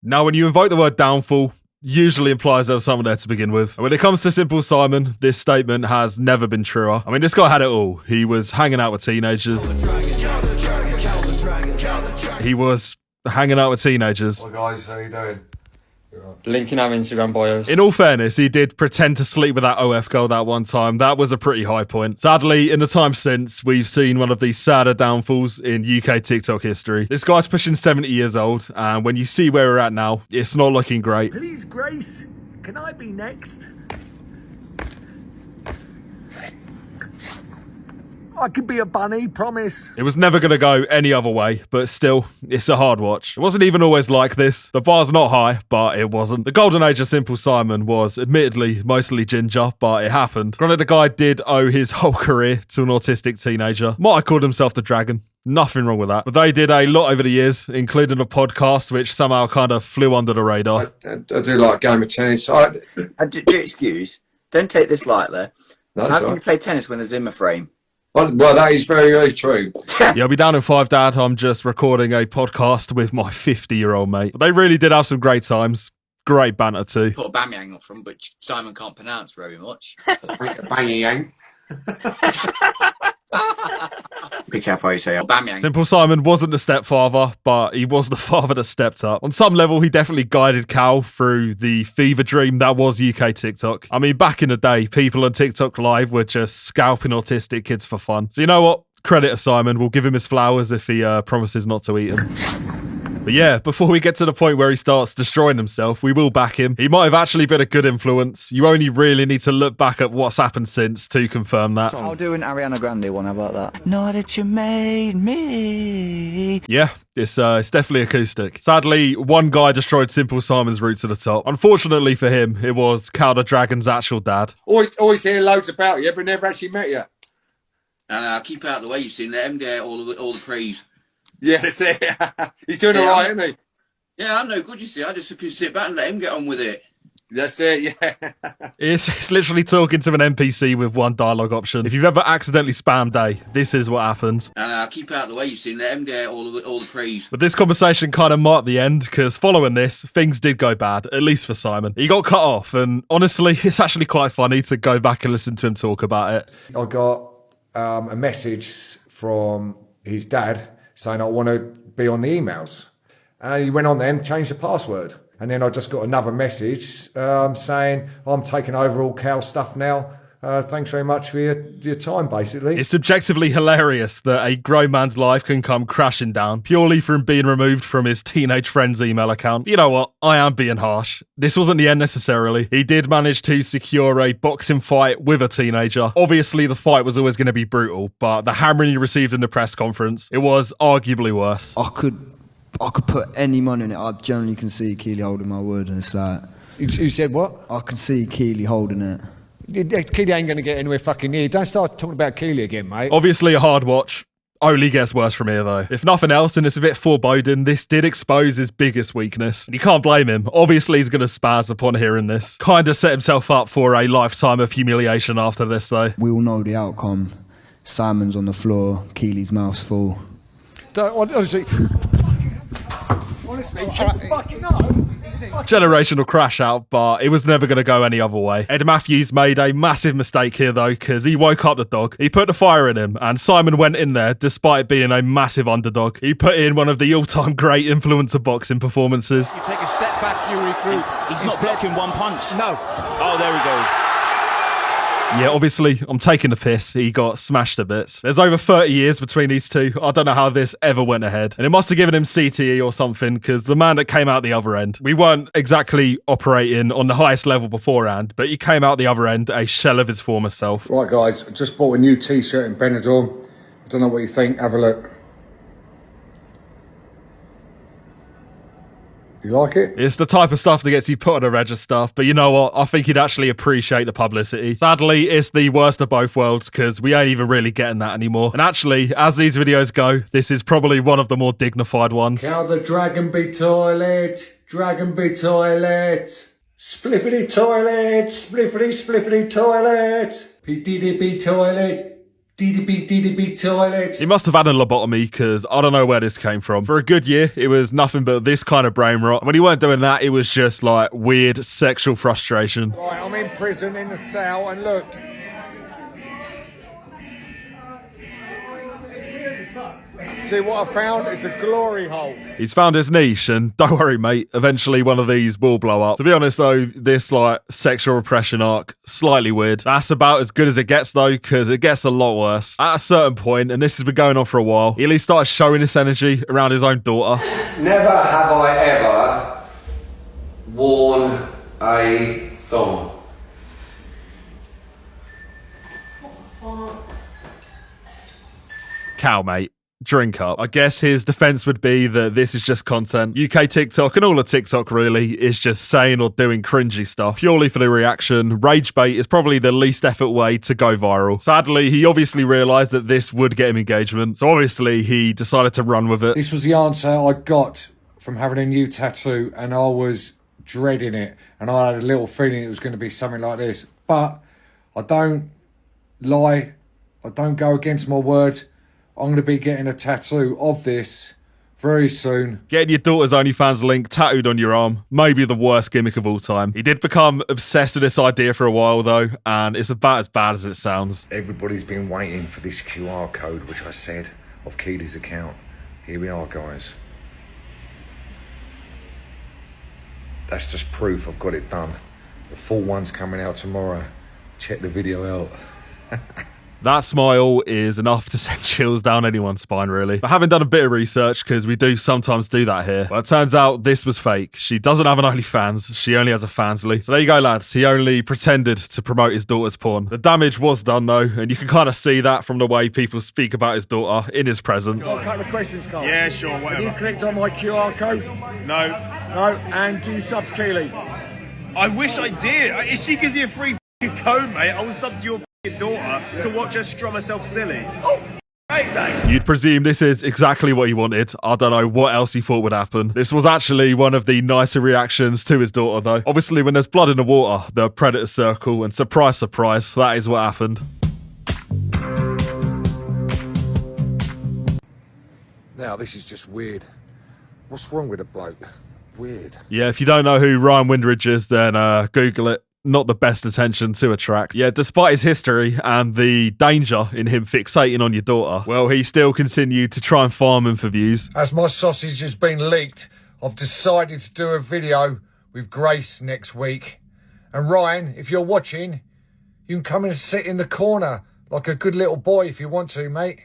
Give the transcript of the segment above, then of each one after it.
Now, when you invoke the word downfall, usually implies there was someone there to begin with. And when it comes to Simple Simon, this statement has never been truer. I mean, this guy had it all. He was hanging out with teenagers. He was hanging out with teenagers. Hi guys, how you doing? Link in our Instagram bios. In all fairness, he did pretend to sleep with that OF girl that one time. That was a pretty high point. Sadly, in the time since, we've seen one of the sadder downfalls in UK TikTok history. This guy's pushing 70 years old, and when you see where we're at now, it's not looking great. Please, Grace, can I be next? I could be a bunny, promise. It was never going to go any other way, but still, it's a hard watch. It wasn't even always like this. The bar's not high, but it wasn't. The golden age of Simple Simon was admittedly mostly ginger, but it happened. Granted, the guy did owe his whole career to an autistic teenager. Might have called himself the Dragon. Nothing wrong with that. But they did a lot over the years, including a podcast, which somehow kind of flew under the radar. I do like a game of tennis. Do excuse, don't take this lightly. No, How can you play tennis when there's in a frame? Well, that is very, very true. Yeah, I'll be down in 5, Dad. I'm just recording a podcast with my 50-year-old mate. But they really did have some great times. Great banter too. Put a Bamyang up from, but Simon can't pronounce very much. Bang-yang. Be careful how you say it. Bamyang. Simple Simon wasn't the stepfather, but he was the father that stepped up. On some level, he definitely guided Cal through the fever dream that was UK TikTok. I mean, back in the day, people on TikTok Live were just scalping autistic kids for fun. So you know what? Credit to Simon. We'll give him his flowers if he promises not to eat them. But yeah, before we get to the point where he starts destroying himself, we will back him. He might have actually been a good influence. You only really need to look back at what's happened since to confirm that. I'll do an Ariana Grande one, how about that? Know that you made me. Yeah, it's definitely acoustic. Sadly, one guy destroyed Simple Simon's route to the top. Unfortunately for him, it was Cal the Dragon's actual dad. Always hear loads about you, but never actually met you. And keep out of the way, you've seen. Let him get all the praise. Yeah, that's it. He's doing all right, isn't he? Yeah, I'm no good, you see. I just sit back and let him get on with it. That's it, yeah. It's literally talking to an NPC with one dialogue option. If you've ever accidentally spammed A, this is what happens. And keep out of the way, you've seen. Let him get all the praise. But this conversation kind of marked the end, because following this, things did go bad, at least for Simon. He got cut off, and honestly, it's actually quite funny to go back and listen to him talk about it. I got a message from his dad saying I want to be on the emails. And he went on then, changed the password. And then I just got another message saying, I'm taking over all Cal's stuff now. Thanks very much for your time, basically. It's subjectively hilarious that a grown man's life can come crashing down purely from being removed from his teenage friend's email account. You know what? I am being harsh. This wasn't the end necessarily. He did manage to secure a boxing fight with a teenager. Obviously, the fight was always going to be brutal, but the hammering he received in the press conference, it was arguably worse. I could put any money in it. I generally can see Keely holding my word, and it's like... Who said what? I can see Keely holding it. Keely ain't going to get anywhere fucking near. Don't start talking about Keely again, mate. Obviously a hard watch. Only gets worse from here though. If nothing else, and it's a bit foreboding, this did expose his biggest weakness. And you can't blame him. Obviously he's going to spaz upon hearing this. Kinda set himself up for a lifetime of humiliation after this though. We all know the outcome. Simon's on the floor, Keely's mouth's full. Honestly, fucking up. Generational crash out, but it was never going to go any other way. Ed Matthews made a massive mistake here though, because he woke up the dog. He put the fire in him, and Simon went in there despite being a massive underdog. He put in one of the all-time great influencer boxing performances. You take a step back, you recruit. He's not blocking one punch. No. Oh, there he goes. Yeah, obviously, I'm taking the piss. He got smashed to bits. There's over 30 years between these two. I don't know how this ever went ahead. And it must have given him CTE or something, because the man that came out the other end, we weren't exactly operating on the highest level beforehand, but he came out the other end a shell of his former self. Right, guys, I just bought a new T-shirt in Benidorm. I don't know what you think. Have a look. You like it? It's the type of stuff that gets you put on a register, but you know what? I think you'd actually appreciate the publicity. Sadly, it's the worst of both worlds, because we ain't even really getting that anymore. And actually, as these videos go, this is probably one of the more dignified ones. How the dragon be toilet, dragon be toilet, spliffity toilet, spliffity spliffity toilet, P diddy be toilet, DDB toilet. He must have had a lobotomy because I don't know where this came from. For a good year, it was nothing but this kind of brain rot. When he weren't doing that, it was just like weird sexual frustration. Right, I'm in prison in the cell, and look. See what I found? It's a glory hole. He's found his niche, and don't worry, mate, eventually one of these will blow up. To be honest, though, this, like, sexual repression arc, slightly weird. That's about as good as it gets, though, because it gets a lot worse. At a certain point, and this has been going on for a while, he at least started showing this energy around his own daughter. Never have I ever worn a thong. Cow, mate. Drink up. I guess his defense would be that this is just content. UK TikTok and all of TikTok really is just saying or doing cringy stuff purely for the reaction. Rage bait is probably the least effort way to go viral. Sadly, he obviously realised that this would get him engagement, so obviously he decided to run with it. This was the answer I got from having a new tattoo, and I was dreading it, and I had a little feeling it was going to be something like this. But I don't lie. I don't go against my word. I'm going to be getting a tattoo of this very soon. Getting your daughter's OnlyFans link tattooed on your arm, maybe the worst gimmick of all time. He did become obsessed with this idea for a while though, and it's about as bad as it sounds. Everybody's been waiting for this QR code, which I said of Keely's account. Here we are, guys. That's just proof I've got it done. The full one's coming out tomorrow. Check the video out. That smile is enough to send chills down anyone's spine, really. But having done a bit of research, because we do sometimes do that here, well, it turns out this was fake. She doesn't have an OnlyFans, she only has a Fansly. So there you go, lads. He only pretended to promote his daughter's porn. The damage was done, though, and you can kind of see that from the way people speak about his daughter in his presence. Got a couple of questions, Carl. Yeah, sure, whatever. Have you clicked on my QR code? No. No, and do you sub to Keely? I wish I did. If she gives me a free code, mate, I will sub to your daughter to watch her strum herself silly. Oh, mate. You'd presume this is exactly what he wanted. I don't know what else he thought would happen. This was actually one of the nicer reactions to his daughter, though. Obviously, when there's blood in the water, the predators circle, and surprise, surprise, that is what happened. Now, this is just weird. What's wrong with the bloke? Weird. Yeah, if you don't know who Ryan Windridge is, then Google it. Not the best attention to attract. Yeah, despite his history and the danger in him fixating on your daughter, well, he still continued to try and farm him for views. As my sausage has been leaked, I've decided to do a video with Grace next week. And Ryan, if you're watching, you can come and sit in the corner like a good little boy if you want to, mate.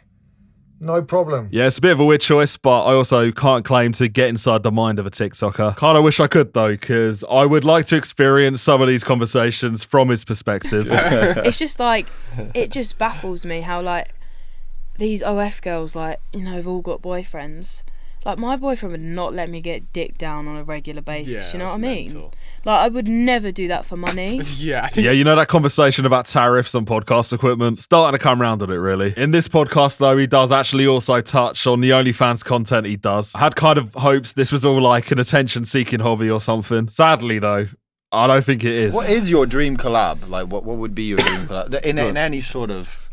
No problem. Yeah, it's a bit of a weird choice, but I also can't claim to get inside the mind of a TikToker. Kind of wish I could, though, because I would like to experience some of these conversations from his perspective. It's just like, it just baffles me how, like, these OF girls, like, you know, have all got boyfriends. Like, my boyfriend would not let me get dick down on a regular basis, you know what I mean? Mental. Like, I would never do that for money. Yeah, you know that conversation about tariffs on podcast equipment? Starting to come round on it, really. In this podcast, though, he does actually also touch on the OnlyFans content he does. I had kind of hopes this was all like an attention-seeking hobby or something. Sadly, though, I don't think it is. What is your dream collab? Like, what would be your dream collab? In any sort of...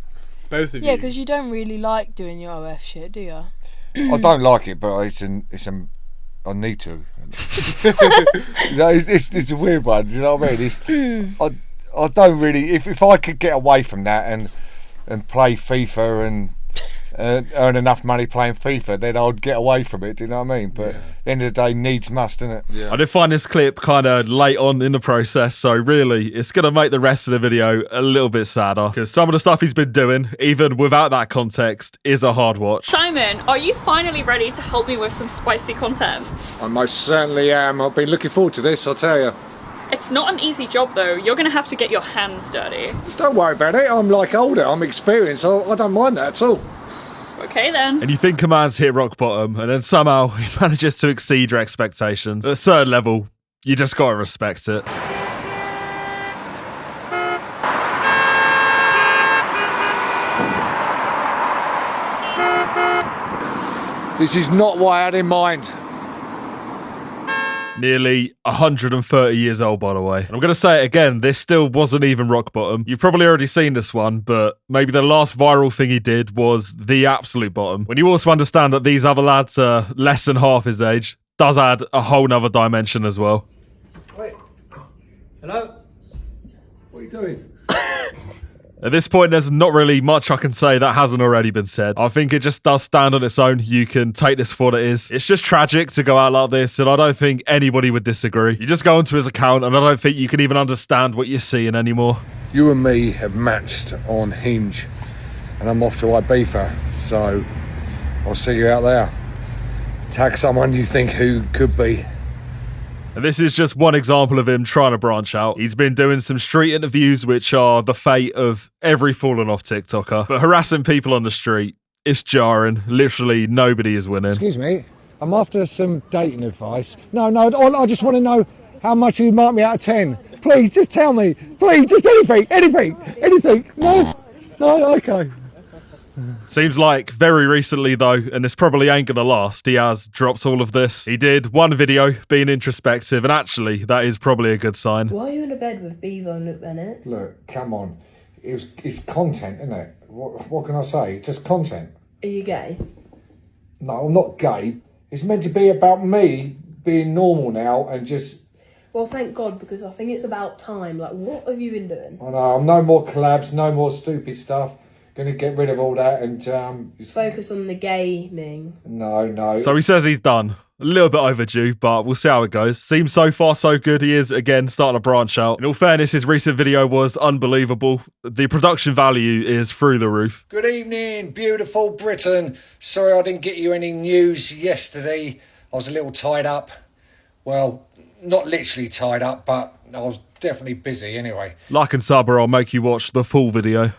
Both of you. Yeah, because you don't really like doing your OF shit, do you? I don't like it, but I need to. You know, it's a weird one. You know what I mean? I don't really. If I could get away from that and play FIFA and earn enough money playing FIFA, then I'd get away from it. Do you know what I mean? But at the end of the day, needs must, isn't it? Yeah. I did find this clip kind of late on in the process, so really, it's going to make the rest of the video a little bit sadder, because some of the stuff he's been doing, even without that context, is a hard watch. Simon, are you finally ready to help me with some spicy content? I most certainly am. I've been looking forward to this, I'll tell you. It's not an easy job though. You're going to have to get your hands dirty. Don't worry about it. I'm like older. I'm experienced. I don't mind that at all. Okay then. And you think a man's hit rock bottom, and then somehow he manages to exceed your expectations. At a certain level, you just gotta respect it. This is not what I had in mind. Nearly 130 years old, by the way. And I'm going to say it again, this still wasn't even rock bottom. You've probably already seen this one, but maybe the last viral thing he did was the absolute bottom. When you also understand that these other lads are less than half his age, does add a whole nother dimension as well. Wait. Hello? What are you doing? At this point, there's not really much I can say that hasn't already been said. I think it just does stand on its own. You can take this for what it is. It's just tragic to go out like this, and I don't think anybody would disagree. You just go onto his account, and I don't think you can even understand what you're seeing anymore. You and me have matched on Hinge, and I'm off to Ibiza, so I'll see you out there. Tag someone you think who could be. And this is just one example of him trying to branch out. He's been doing some street interviews, which are the fate of every fallen off TikToker. But harassing people on the street, it's jarring. Literally nobody is winning. Excuse me, I'm after some dating advice. No, I just want to know how much you mark me out of 10. Please, just tell me. Please, just anything. No, okay. Seems like very recently though, and this probably ain't gonna last, he has dropped all of this. He did one video being introspective, and actually that is probably a good sign. Why are you in a bed with Bevo and Luke Bennett? Look, come on. It's content, isn't it? What can I say? Just content. Are you gay? No, I'm not gay. It's meant to be about me being normal now and just... Well, thank God, because I think it's about time. Like, what have you been doing? I know, no more collabs, no more stupid stuff. Gonna get rid of all that and focus on the gaming. No. So he says he's done. A little bit overdue, but we'll see how it goes. Seems so far so good. He is, again, starting to branch out. In all fairness, his recent video was unbelievable. The production value is through the roof. Good evening, beautiful Britain. Sorry I didn't get you any news yesterday. I was a little tied up. Well, not literally tied up, but I was definitely busy anyway. Like and sub, or I'll make you watch the full video.